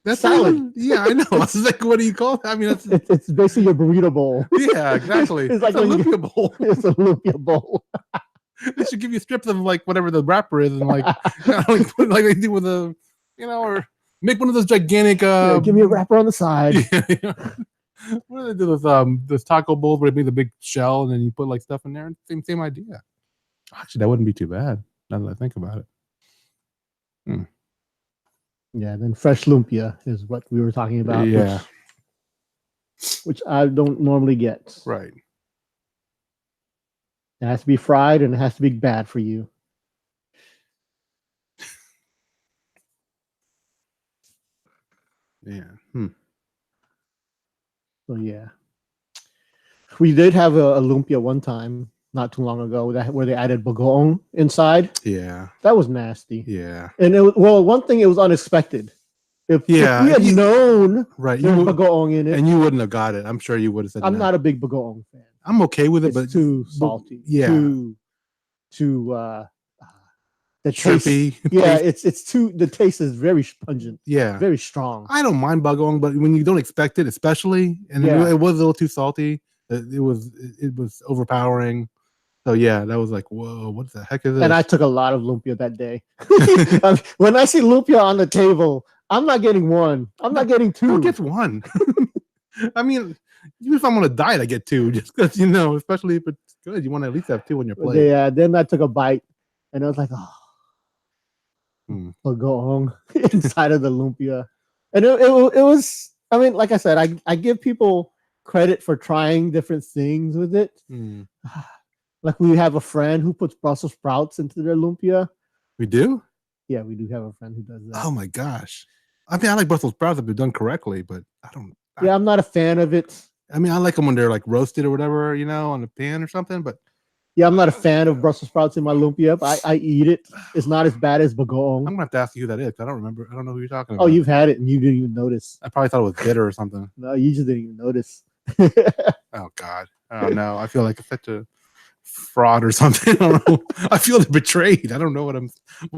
that's salad. Yeah, I know. I was like, what do you call it? I mean, it's basically your burrito bowl. Yeah, exactly. It's like a lumpia bowl. It's a lumpia bowl. They should give you strips of like whatever the wrapper is, and like like they do with a, or make one of those gigantic. Give me a wrapper on the side. Yeah. What do they do with those taco bowls where they make the big shell and then you put like stuff in there? Same idea. Actually, that wouldn't be too bad now that I think about it. Yeah, then fresh lumpia is what we were talking about. Yeah, which I don't normally get. Right. It has to be fried and it has to be bad for you. Yeah. So yeah, we did have a lumpia one time not too long ago where they added bagong inside. Yeah, that was nasty. Yeah, and one thing, it was unexpected. If we had known right, there was bagong in it, and you wouldn't have got it, I'm sure you would have said. I'm not a big bagong fan. I'm okay with it, but too salty. Yeah, too the chirpy. Taste, yeah, it's too. The taste is very pungent. Yeah, very strong. I don't mind bagong, but when you don't expect it, especially, and it was a little too salty. It was overpowering. So yeah, that was like, whoa, what the heck is this? And I took a lot of lumpia that day. When I see lumpia on the table, I'm not getting one. I'm not getting two. Who gets one? I mean, even if I'm on a diet, I get two, just because especially if it's good, you want to at least have two on your plate. Yeah. Then I took a bite, and I was like, bagong inside of the lumpia, and it was. I mean, like I said, I give people credit for trying different things with it. Like we have a friend who puts Brussels sprouts into their lumpia. We do? Yeah, we do have a friend who does that. Oh my gosh. I mean, I like Brussels sprouts if they're done correctly, but I don't. Yeah, I'm not a fan of it. I mean, I like them when they're like roasted or whatever, on the pan or something, but. Yeah, I'm not a fan of Brussels sprouts in my lumpia, but I eat it. It's not as bad as bagong. I'm going to have to ask you who that is. I don't remember. I don't know who you're talking about. Oh, you've had it and you didn't even notice. I probably thought it was bitter or something. No, you just didn't even notice. Oh God, I don't know. I feel like it's such a fraud or something. I don't know. I feel betrayed. I don't know what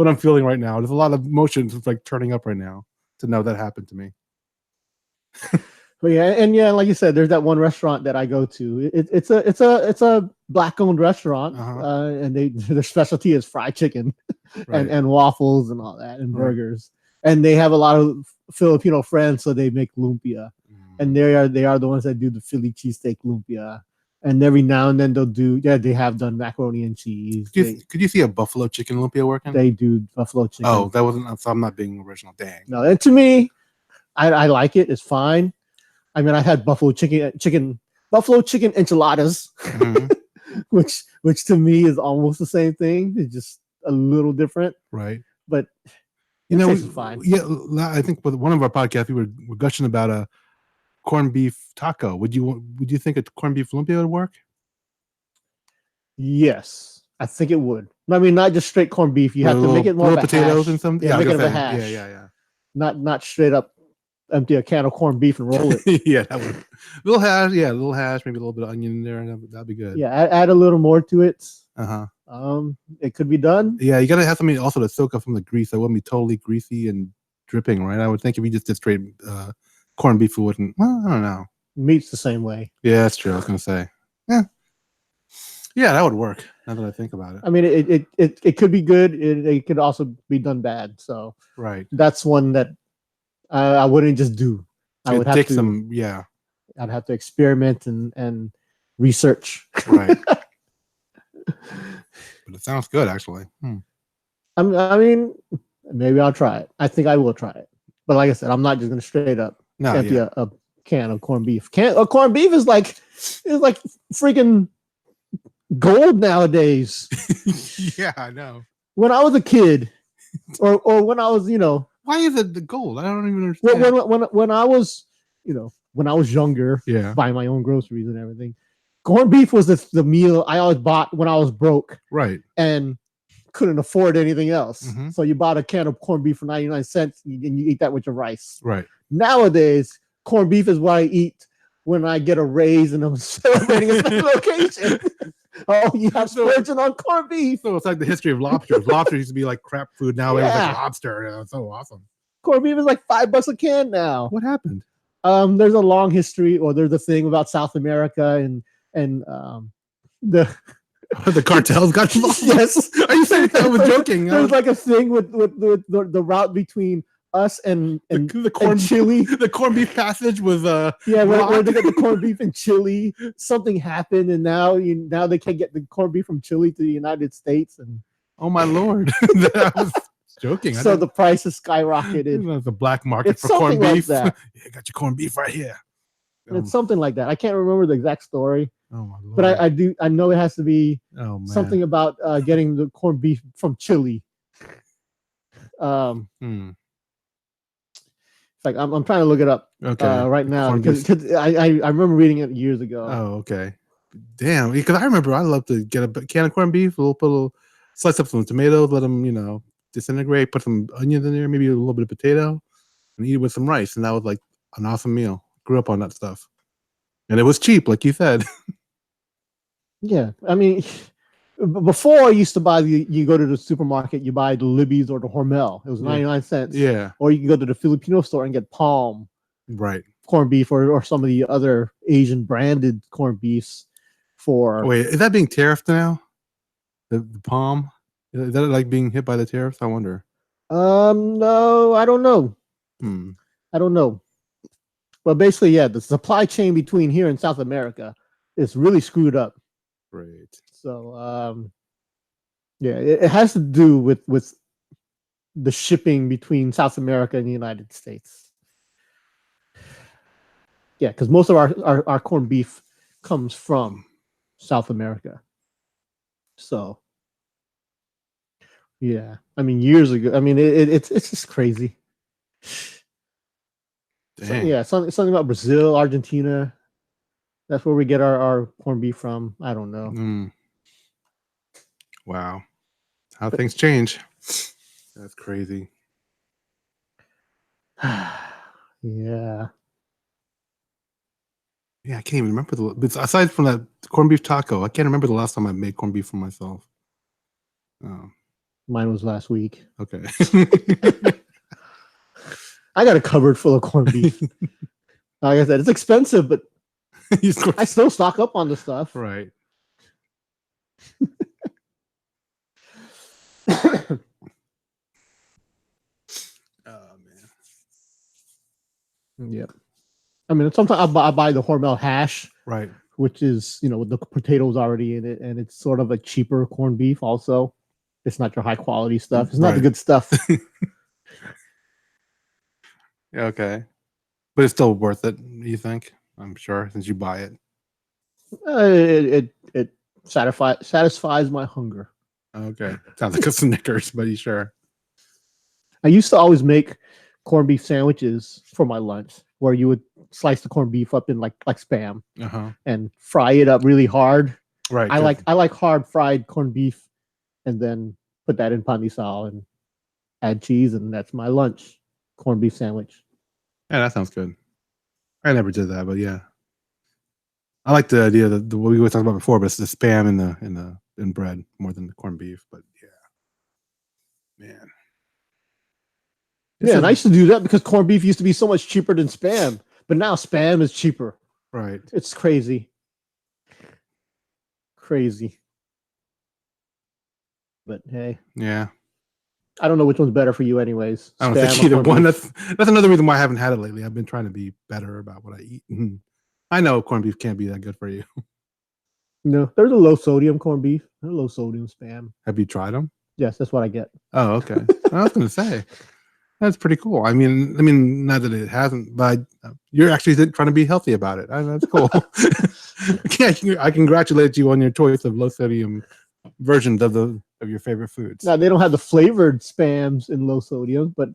I'm feeling right now. There's a lot of emotions like turning up right now to know that happened to me. But yeah, like you said, there's that one restaurant that I go to. It's a black owned restaurant, and their specialty is fried chicken, and waffles and all that, and burgers. And they have a lot of Filipino friends, so they make lumpia, and they are the ones that do the Philly cheesesteak lumpia. And every now and then they have done macaroni and cheese. Could you see a buffalo chicken lumpia working? They do buffalo chicken. Oh, that wasn't. So I'm not being original. Dang. No, and to me, I like it. It's fine. I mean, I had buffalo chicken enchiladas, which to me is almost the same thing. It's just a little different, right? But it's fine. Yeah, I think with one of our podcasts we were gushing about a corned beef taco. Would you think a corned beef lumpia would work? Yes, I think it would. I mean, not just straight corned beef. You have to make it more potatoes hash. And something. Yeah, make it a hash. Yeah. Not straight up empty a can of corned beef and roll it. Yeah, that would little hash, maybe a little bit of onion in there, that'd be good. Yeah, add a little more to it. It could be done. Yeah, you gotta have something also to soak up from the grease. That wouldn't be totally greasy and dripping, right? I would think if you just did straight corned beef, it wouldn't. Well, I don't know. Meat's the same way. Yeah, that's true. I was gonna say. Yeah, that would work. Now that I think about it. I mean, it could be good. It could also be done bad. So that's one that I wouldn't just do. I would have to. Yeah. I'd have to experiment and research. Right. But it sounds good, actually. I mean, maybe I'll try it. I think I will try it. But like I said, I'm not just gonna straight up empty a can of corned beef. Corned beef is like freaking gold nowadays. Yeah, I know. When I was a kid, or when I was, why is it the gold? I don't even understand. When I was, when I was younger, buying my own groceries and everything, corned beef was the meal I always bought when I was broke, right, and couldn't afford anything else. So you bought a can of corned beef for 99 cents, and you eat that with your rice. Right. Nowadays, corned beef is what I eat when I get a raise and I'm celebrating a special occasion. Oh, you have splurging on corned beef. So it's like the history of lobsters. Lobster used to be like crap food. Now it's like lobster. It's so awesome. Corned beef is like $5 a can now. What happened? There's a long history, or there's a thing about South America and the cartels got involved. Yes. Are you saying I was joking? There's like a thing with the route between us and Chile. The corned beef passage was where they get the corned beef in Chile. Something happened, and now they can't get the corned beef from Chile to the United States. And oh my lord, I was joking. So the price has skyrocketed. The black market for corned beef. Like yeah, got your corned beef right here. It's something like that. I can't remember the exact story. Oh my lord! But I know it has to be something about getting the corned beef from Chile. Like I'm trying to look it up right now because I remember reading it years ago. Oh, okay. Damn, because I remember I love to get a can of corned beef, put a little slice up some tomatoes, let them disintegrate, put some onions in there, maybe a little bit of potato, and eat it with some rice, and that was like an awesome meal. Grew up on that stuff, and it was cheap, like you said. Yeah, I mean, before I used to buy you go to the supermarket, you buy the Libby's or the Hormel. It was 99 cents. Yeah. Or you can go to the Filipino store and get Palm. Right. Corned beef or some of the other Asian branded corned beefs for. Wait, is that being tariffed now? The Palm? Is that like being hit by the tariffs? I wonder. No, I don't know. I don't know. But basically, yeah, the supply chain between here and South America is really screwed up. Right. So, yeah, it has to do with the shipping between South America and the United States. Yeah, because most of our corned beef comes from South America. So, yeah, I mean, years ago, I mean, it's just crazy. So, yeah, something about Brazil, Argentina. That's where we get our corned beef from. I don't know. Wow. How things change. That's crazy. Yeah. Yeah, I can't even remember aside from that corned beef taco, I can't remember the last time I made corned beef for myself. Oh. Mine was last week. Okay. I got a cupboard full of corned beef. Like I said, it's expensive, but I still stock up on the stuff. Right. Oh man. Yep. I mean, sometimes I buy the Hormel hash, right, which is with the potatoes already in it, and it's sort of a cheaper corned beef. Also, it's not your high quality stuff. It's not the good stuff. Okay, but it's still worth it. You think? I'm sure since you buy it. It satisfies my hunger. Okay, sounds like a Snickers, but you sure? I used to always make corned beef sandwiches for my lunch, where you would slice the corned beef up in like Spam and fry it up really hard. Right. I like hard fried corned beef, and then put that in pandesal and add cheese, and that's my lunch corned beef sandwich. Yeah, that sounds good. I never did that, but yeah, I like the idea that what we were talking about before, but it's the Spam in bread more than the corned beef. But yeah, man. Yeah, and I used to do that because corned beef used to be so much cheaper than Spam, but now Spam is cheaper. Right. It's crazy. Crazy. But hey. Yeah. I don't know which one's better for you anyways. I don't think either one. That's another reason why I haven't had it lately. I've been trying to be better about what I eat. I know corned beef can't be that good for you. No, there's a low sodium corned beef. There's a low sodium Spam. Have you tried them? Yes, that's what I get. Oh, okay. I was going to say. That's pretty cool. I mean, not that it hasn't, but you're actually trying to be healthy about it. That's cool. I congratulate you on your choice of low sodium versions of your favorite foods. Now they don't have the flavored Spams in low sodium, but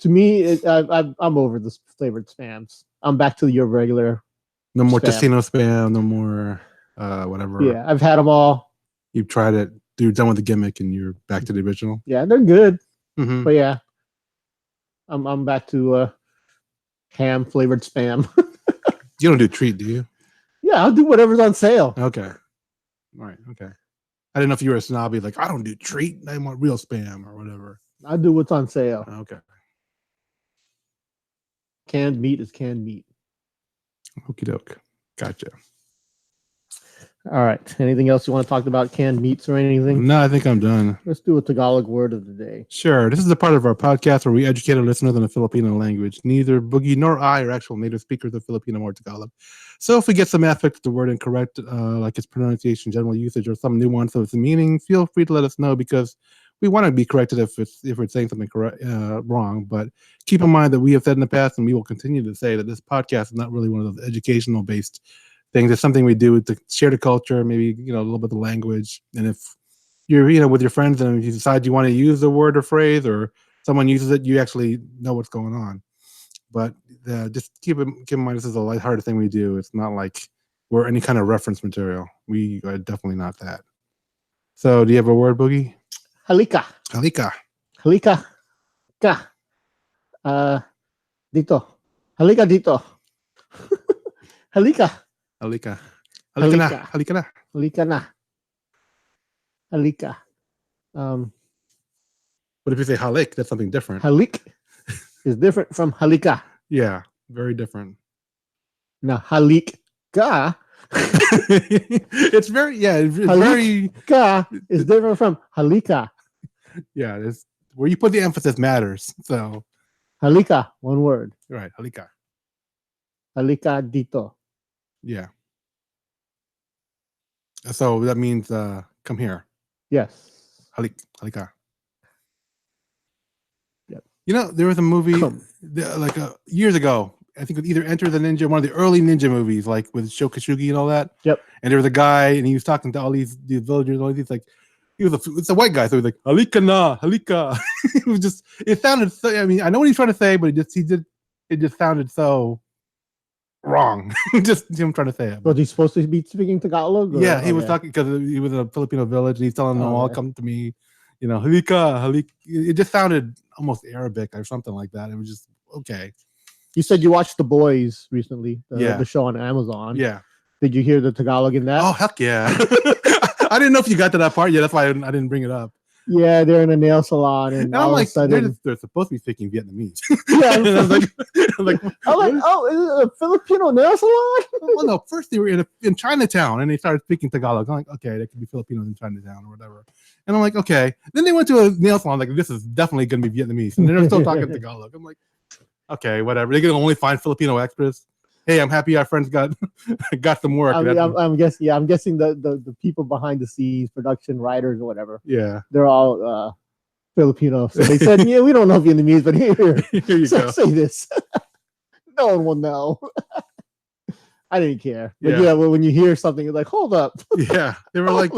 to me, I'm over the flavored Spams. I'm back to your regular. No more Tocino Spam. No more whatever. Yeah, I've had them all. You've tried it. You're done with the gimmick, and you're back to the original. Yeah, they're good. But yeah. I'm back to ham flavored Spam. You don't do treat, do you? Yeah, I'll do whatever's on sale. Okay. All right. Okay. I didn't know if you were a snobby, like I don't do treat. I want real Spam or whatever. I'll do what's on sale. Okay. Canned meat is canned meat. Okie doke. Gotcha. All right. Anything else you want to talk about canned meats or anything? No, I think I'm done. Let's do a Tagalog word of the day. Sure. This is the part of our podcast where we educate our listeners on the Filipino language. Neither Boogie nor I are actual native speakers of Filipino or Tagalog. So if we get some aspect of the word incorrect, like its pronunciation, general usage, or some nuance of its meaning, feel free to let us know because we want to be corrected if we're saying something wrong. But keep in mind that we have said in the past, and we will continue to say, that this podcast is not really one of those educational based things. It's something we do to share the culture, maybe a little bit of the language. And if you're with your friends and you decide you want to use the word or phrase, or someone uses it, you actually know what's going on. But just keep in mind, this is a lighthearted thing we do. It's not like we're any kind of reference material. We are definitely not that. So do you have a word, Boogie? Halika. Halika. Halika. Ka. Dito. Halika dito. Halika. Halika. Halika na. Halika na. Halika na. Halika. But if you say halik, that's something different. Halik is different from halika. Yeah, very different. Now halik ka. It's very Halika is different from halika. Yeah, it's where you put the emphasis matters. So halika, one word. Right, halika. Halika dito. Yeah. So that means come here. Yes. Halika. Yep. There was a movie years ago. I think it was either Enter the Ninja, one of the early ninja movies, like with Shokashugi and all that. Yep. And there was a guy, and he was talking to all these villagers. All these it's a white guy, so he was like halika na, halika. It sounded so. I mean, I know what he's trying to say, but it just sounded so wrong. Just him trying to say it. Was he supposed to be speaking Tagalog? Yeah, he was talking because he was in a Filipino village, and he's telling them all, come to me, halika, halika. It just sounded almost Arabic or something like that. It was just okay. You said you watched The Boys recently, Yeah. the show on Amazon. Yeah. Did you hear the Tagalog in that? Oh, heck yeah. I didn't know if you got to that part yet. That's why I didn't bring it up. Yeah, they're in a nail salon, and all I'm like, of a sudden they're supposed to be speaking Vietnamese. Yeah, And I was like, oh, is it a Filipino nail salon? Well, no, first they were in Chinatown and they started speaking Tagalog. I'm like, okay, there could be Filipinos in Chinatown or whatever. And I'm like, okay. Then they went to a nail salon. Like, this is definitely going to be Vietnamese. And they're still talking Tagalog. I'm like, okay, whatever. They're going to only find Filipino extras. Hey, I'm happy our friends got some work. I'm guessing. Yeah, I'm guessing the people behind the scenes, production writers or whatever. Yeah, they're all Filipino. So they said, yeah, we don't know Vietnamese, but here you go. Say this. No one will know. I didn't care. But yeah, when you hear something, you're like, hold up. Yeah, they were like,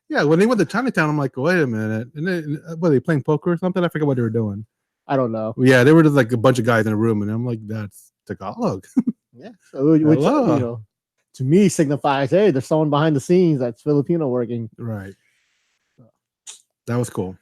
yeah. When they went to Chinatown, I'm like, wait a minute. And then, were they playing poker or something? I forget what they were doing. I don't know. Yeah, they were just like a bunch of guys in a room, and I'm like, that's Tagalog. Yeah, so which to me signifies, hey, there's someone behind the scenes that's Filipino working. Right. That was cool.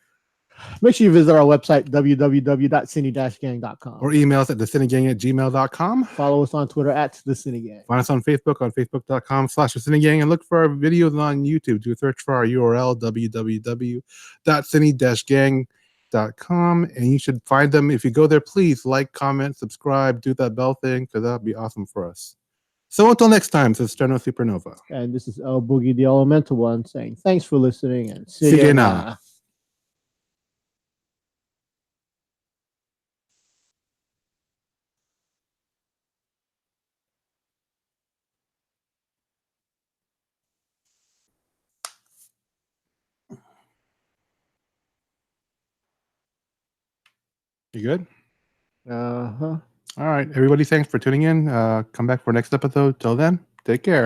Make sure you visit our website, www.sini-gang.com. Or email us at thesinigang@gmail.com. Follow us on Twitter at The Sini-Gang. Find us on facebook.com/thesinigang, and look for our videos on YouTube. Do a search for our URL, www.sini-gang.com, and you should find them. If you go there, please like, comment, subscribe, do that bell thing, because that would be awesome for us. So until next time, this is Sterno Supernova. And this is l-boogy, the elemental one, saying thanks for listening, and Sige na. You good? Uh-huh. All right, everybody, thanks for tuning in. Come back for next episode. Till then, take care.